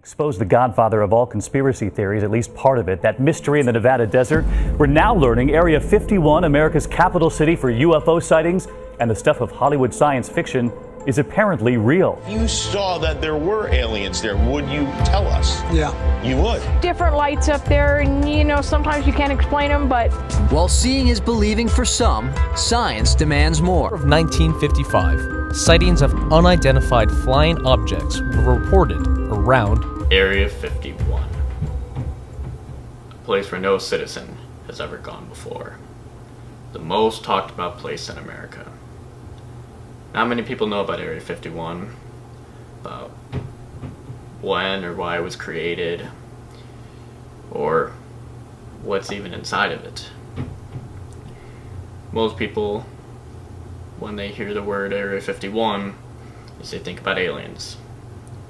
Exposed the godfather of all conspiracy theories, at least part of it, that mystery in the Nevada desert. We're now learning Area 51, America's capital city for UFO sightings, and the stuff of Hollywood science fiction is apparently real. If you saw that there were aliens there, would you tell us? Yeah. You would? Different lights up there, and sometimes you can't explain them, but... While seeing is believing for some, science demands more. Of 1955, sightings of unidentified flying objects were reported around Area 51, a place where no citizen has ever gone before. The most talked about place in America. Not many people know about Area 51, about when or why it was created, or what's even inside of it. Most people, when they hear the word Area 51, they think about aliens,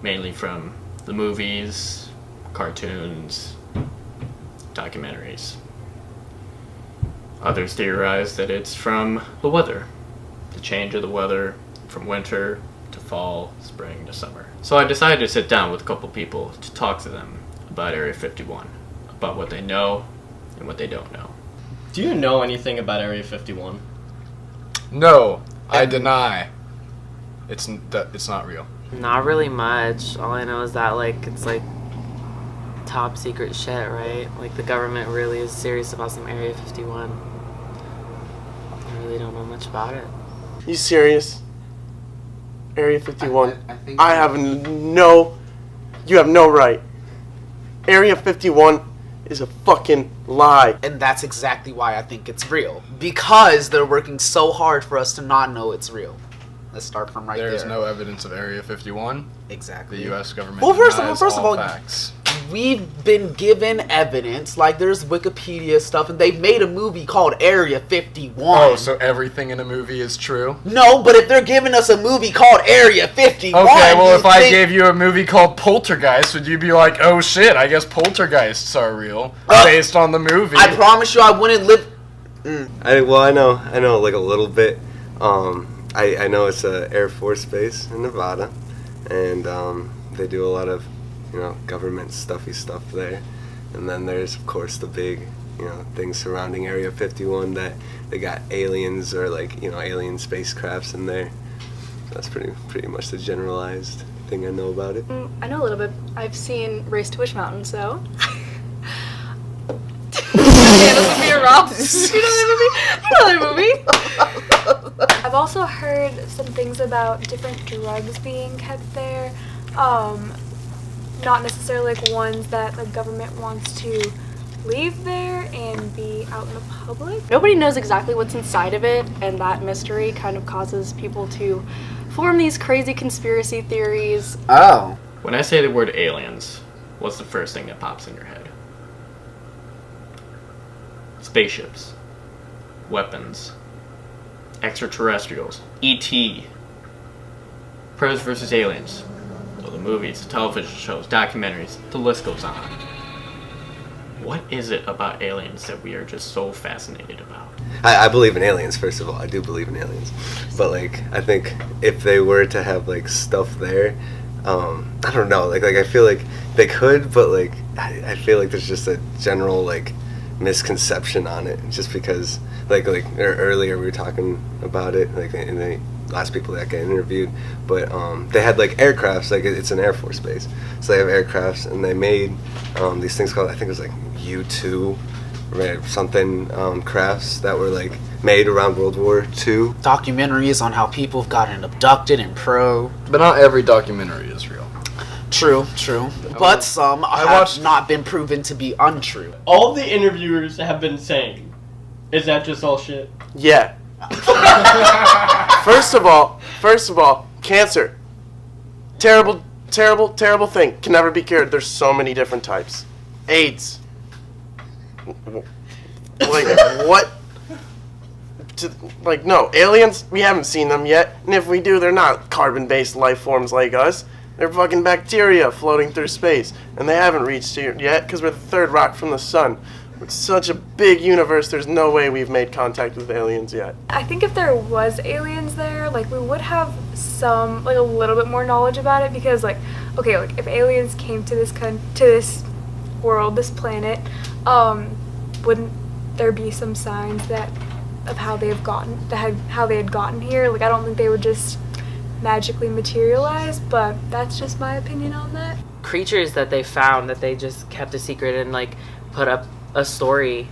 mainly from the movies, cartoons, documentaries. Others theorize that it's from the weather, the change of the weather from winter to fall, spring to summer. So I decided to sit down with a couple people to talk to them about Area 51, about what they know and what they don't know. Do you know anything about Area 51? No, I deny. It's not real. Not really much. All I know is that it's top secret shit, right? Like the government really is serious about some Area 51. I really don't know much about it. You serious? Area 51? I have no... You have no right. Area 51 is a fucking lie. And that's exactly why I think it's real. Because they're working so hard for us to not know it's real. Let's start from there. There's no evidence of Area 51. Exactly. The U.S. government first of all, facts. We've been given evidence. Like, there's Wikipedia stuff, and they've made a movie called Area 51. Oh, so everything in a movie is true? No, but if they're giving us a movie called Area 51... Okay, well, if I gave you a movie called Poltergeist, would you be like, oh shit, I guess poltergeists are real, based on the movie? I promise you I wouldn't live... I know like a little bit. I know it's a Air Force base in Nevada, and they do a lot of, government stuffy stuff there. And then there's, of course, the big, things surrounding Area 51 that they got aliens or alien spacecrafts in there. That's pretty much the generalized thing I know about it. I know a little bit. I've seen Race to Witch Mountain, so... You know that movie? I've also heard some things about different drugs being kept there. Not necessarily ones that the government wants to leave there and be out in the public. Nobody knows exactly what's inside of it, and that mystery kind of causes people to form these crazy conspiracy theories. Oh. When I say the word aliens, what's the first thing that pops in your head? Spaceships, weapons, extraterrestrials, E.T., Predators vs. Aliens, so the movies, the television shows, documentaries, the list goes on. What is it about aliens that we are just so fascinated about? I believe in aliens, first of all. I do believe in aliens. But, I think if they were to have, stuff there, I don't know. I feel like they could, but, I feel like there's just a general, misconception on it, just because earlier we were talking about it in the last people that got interviewed, but they had aircrafts, it's an Air Force base, so they have aircrafts, and they made these things called, I think it was U-2 something crafts that were made around World War II. Documentaries on how people have gotten abducted and probed. But not every documentary is real. True. But some have not been proven to be untrue. All the interviewers have been saying, is that just all shit? Yeah. First of all, cancer. Terrible thing. Can never be cured. There's so many different types. AIDS. What? No. Aliens, we haven't seen them yet. And if we do, they're not carbon-based life forms like us. They're fucking bacteria floating through space. And they haven't reached here yet because we're the third rock from the sun. It's such a big universe, there's no way we've made contact with aliens yet. I think if there was aliens there, we would have some, a little bit more knowledge about it, because, okay, like if aliens came to this world, this planet, wouldn't there be some signs of how they had gotten here? Like I don't think they would just magically materialize, but that's just my opinion on that. Creatures that they found that they just kept a secret and like put up a story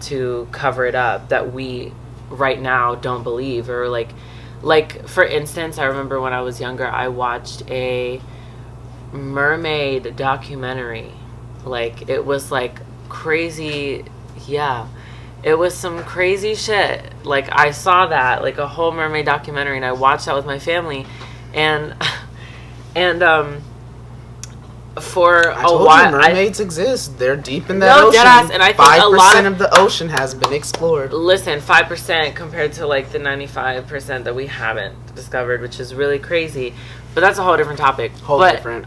to cover it up that we right now don't believe, or like for instance, I remember when I was younger I watched a mermaid documentary. Like it was like crazy, yeah, it was some crazy shit. Like I saw that, like a whole mermaid documentary, and I watched that with my family, and for I a told while, you, mermaids exist. They're deep in that No, ocean. deadass, and I think 5% of the ocean has been explored. Listen, 5% compared to like the 95% that we haven't discovered, which is really crazy. But that's a whole different topic. Whole different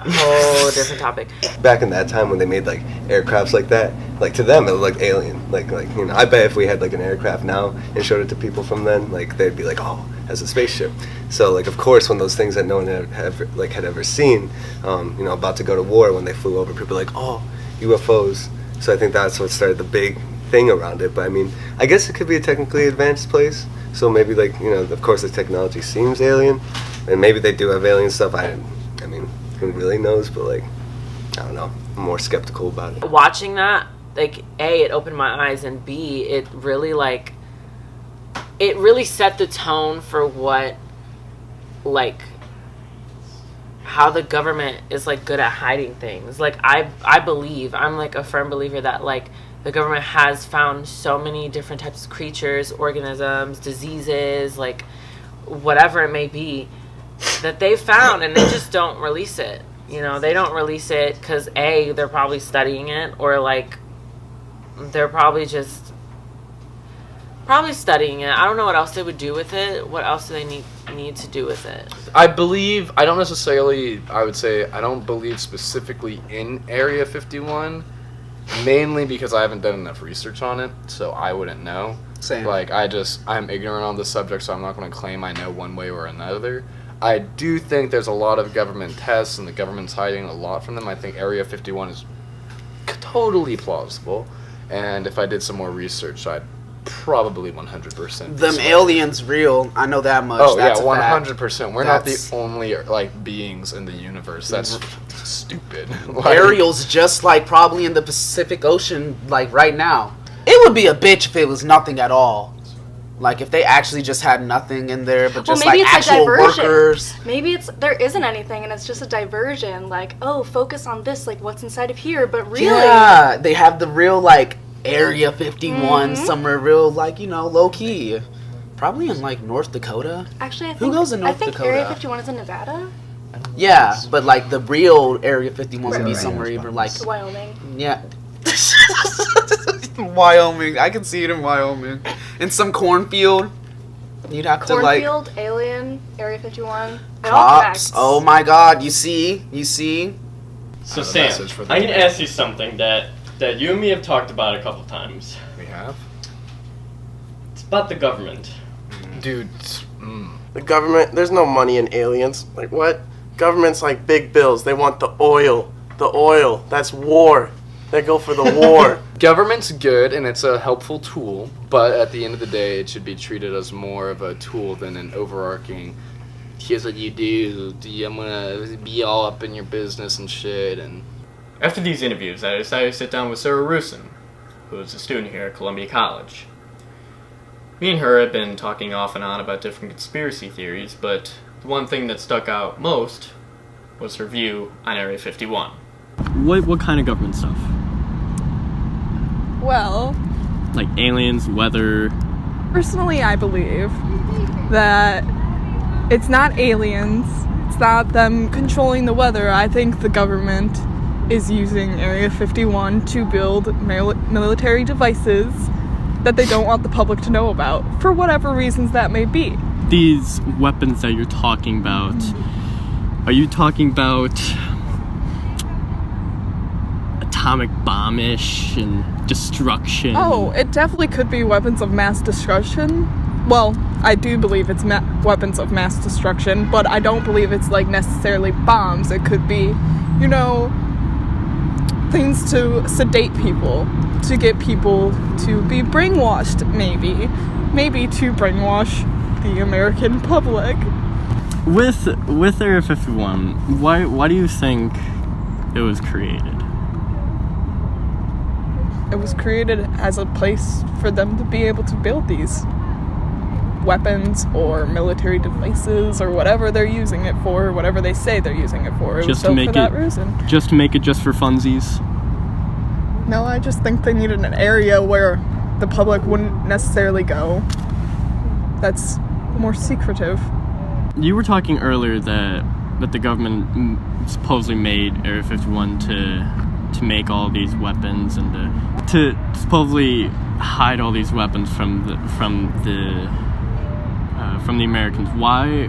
topic. Back in that time when they made like aircrafts like that, like to them it looked like alien. Like you know, I bet if we had like an aircraft now and showed it to people from then, like they'd be like, oh, as a spaceship. So like of course when those things that no one had ever seen, you know, about to go to war, when they flew over, people were like, oh, UFOs. So I think that's what started the big thing around it. But I mean, I guess it could be a technically advanced place. So maybe like, you know, of course the technology seems alien, and maybe they do have alien stuff. I mean, who really knows? But like, I don't know. I'm more skeptical about it. Watching that, like, A, it opened my eyes, and B, it really set the tone for what, like, how the government is like good at hiding things. Like I believe, I'm like a firm believer that like the government has found so many different types of creatures, organisms, diseases, like whatever it may be, that they found, and they just don't release it. You know, they don't release it because A, they're probably studying it, or like they're probably studying it. I don't know what else they would do with it. What else do they need to do with it? I believe, I don't necessarily, I would say, I don't believe specifically in Area 51, mainly because I haven't done enough research on it, so I wouldn't know. Same. Like, I'm ignorant on the subject, so I'm not going to claim I know one way or another. I do think there's a lot of government tests, and the government's hiding a lot from them. I think Area 51 is totally plausible, and if I did some more research, I'd probably 100%. Them aliens real. I know that much. Oh That's yeah, 100%. We're not That's- the only like beings in the universe. That's stupid. Like, Ariel's just like probably in the Pacific Ocean like right now. It would be a bitch if it was nothing at all. Like if they actually just had nothing in there, but just maybe like it's a actual diversion. workers. Maybe there isn't anything, and it's just a diversion. Like, oh, focus on this, like what's inside of here. But really, Yeah, they have the real like Area 51 somewhere real like, you know, low key. Probably in like North Dakota. Actually, Who goes in North I think Dakota? Area 51 is in Nevada. Yeah, but like the real Area 51 would be somewhere even like Wyoming. Yeah. Wyoming. I can see it in Wyoming. In some cornfield. You'd have to like Cornfield, Alien, Area 51. It all cops. connects. Oh my god, you see? So Sam, I'm gonna ask you something that you and me have talked about a couple times. We have? It's about the government. Dude. The government, there's no money in aliens. Like what? Government's like big bills. They want the oil. The oil. That's war. They go for the war. Government's good and it's a helpful tool, but at the end of the day, it should be treated as more of a tool than an overarching, here's what you do, I'm gonna be all up in your business and shit. And After these interviews, I decided to sit down with Sarah Rusin, who is a student here at Columbia College. Me and her had been talking off and on about different conspiracy theories, but the one thing that stuck out most was her view on Area 51. What kind of government stuff? Well, Like aliens, weather? personally, I believe that it's not aliens. It's not them controlling the weather. I think the government is using Area 51 to build military devices that they don't want the public to know about, for whatever reasons that may be. These weapons that you're talking about, are you talking about atomic bomb-ish and destruction? Oh, it definitely could be weapons of mass destruction, well, I do believe it's weapons of mass destruction, but I don't believe it's like necessarily bombs. It could be, you know, things to sedate people, to get people to be brainwashed, maybe to brainwash the American public. With Area 51, why do you think it was created? It was created as a place for them to be able to build these weapons or military devices or whatever they're using it for, whatever they say they're using it for. It was built for that reason. Just to make it just for funsies? No, I just think they needed an area where the public wouldn't necessarily go. That's more secretive. You were talking earlier that the government supposedly made Area 51 to make all these weapons and to supposedly hide all these weapons from the Americans. Why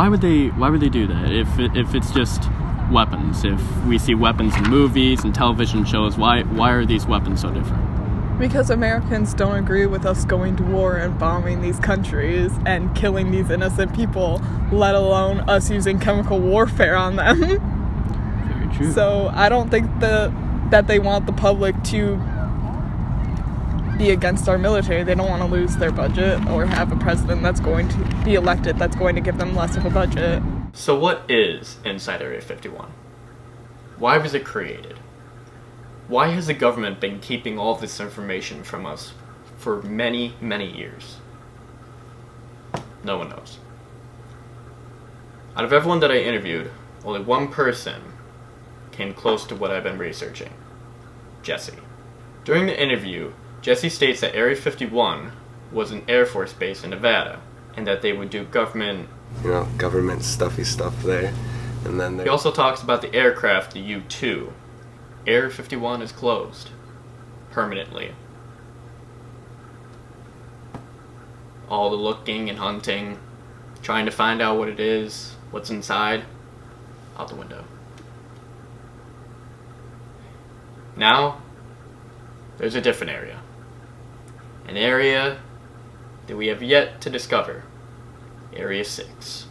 would they do that if it's just weapons? If we see weapons in movies and television shows, why are these weapons so different? Because Americans don't agree with us going to war and bombing these countries and killing these innocent people, let alone us using chemical warfare on them. Very true. So I don't think that they want the public to be against our military. They don't want to lose their budget or have a president that's going to be elected that's going to give them less of a budget. So what is inside Area 51? Why was it created? Why has the government been keeping all this information from us for many, many years? No one knows. Out of everyone that I interviewed, only one person came close to what I've been researching. Jesse. During the interview, Jesse states that Area 51 was an Air Force base in Nevada, and that they would do government stuffy stuff there. And then he also talks about the aircraft, the U-2. Area 51 is closed. Permanently. All the looking and hunting, trying to find out what it is, what's inside, out the window. Now, there's a different area. An area that we have yet to discover. Area 6.